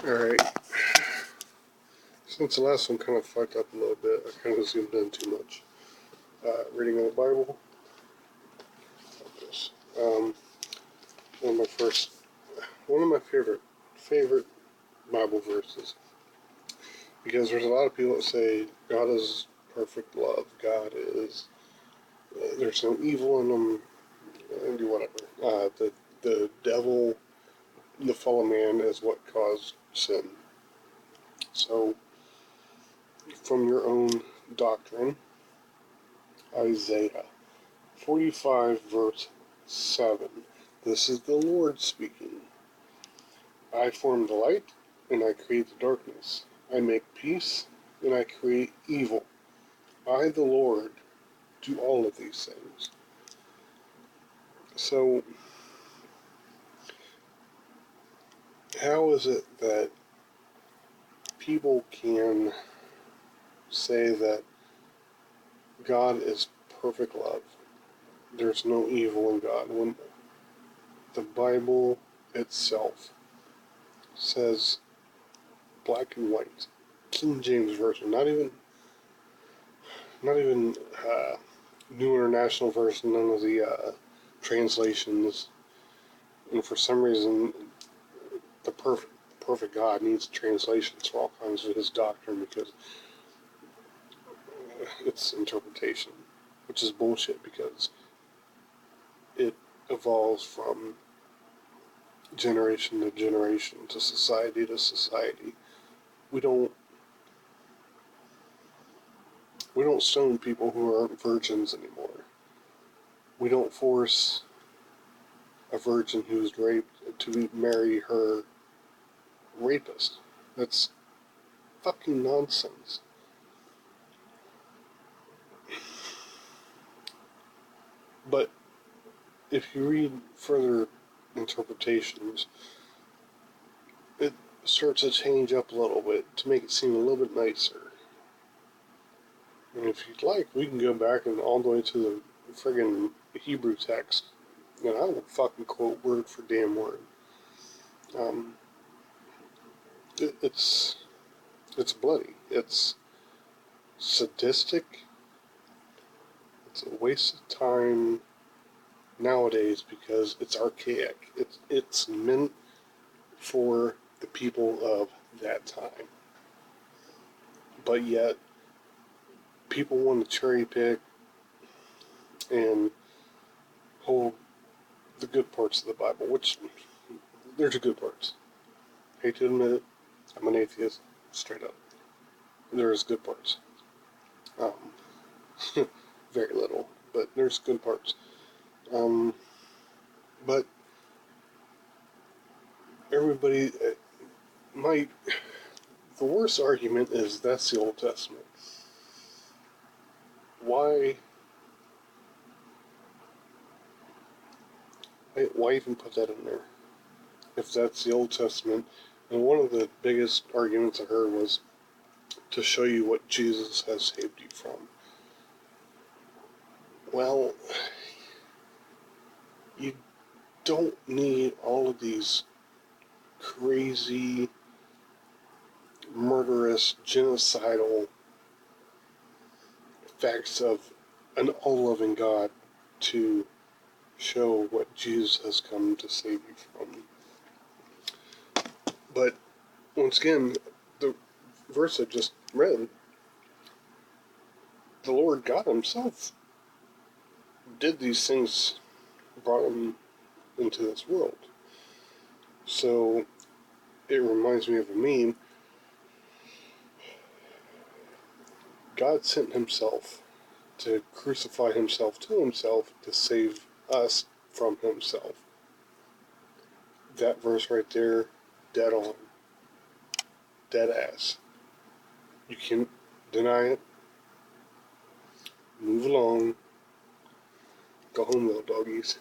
Alright. Since the last one kind of fucked up a little bit, I kind of zoomed in too much. Reading of the Bible. One of my favorite Bible verses. Because there's a lot of people that say God is perfect love. God is, there's no evil in him, and do whatever. The devil, the fallen man, is what caused sin. So, from your own doctrine, Isaiah 45, verse 7. This is the Lord speaking. I form the light, and I create the darkness. I make peace, and I create evil. I, the Lord, do all of these things. So, how is it that people can say that God is perfect love? There's no evil in God, when the Bible itself says black and white, King James Version, not even New International Version, none of the translations. And for some reason, the perfect God needs translations for all kinds of his doctrine because it's interpretation, which is bullshit because it evolves from generation to generation to society to society. We don't stone people who aren't virgins anymore. We don't force a virgin who's raped to marry her rapist. That's fucking nonsense. But if you read further interpretations, it starts to change up a little bit to make it seem a little bit nicer. And if you'd like, we can go back and all the way to the friggin' Hebrew text, and I will fucking quote word for damn word. It's bloody. It's sadistic. It's a waste of time nowadays because it's archaic. It's meant for the people of that time. But yet, people want to cherry pick and hold the good parts of the Bible, which there's good parts. Hate to admit it, I'm an atheist, straight up. There's good parts. Very little, but there's good parts. But everybody, the worst argument is that's the Old Testament. Why even put that in there? If that's the Old Testament, and one of the biggest arguments I heard was to show you what Jesus has saved you from. Well, you don't need all of these crazy, murderous, genocidal facts of an all-loving God to show what Jesus has come to save you from. But, once again, the verse I just read, the Lord God himself did these things, brought him into this world. So, it reminds me of a meme. God sent himself to crucify himself to himself to save us from himself. That verse right there, dead on. Dead ass. You can't deny it. Move along. Go home, little doggies.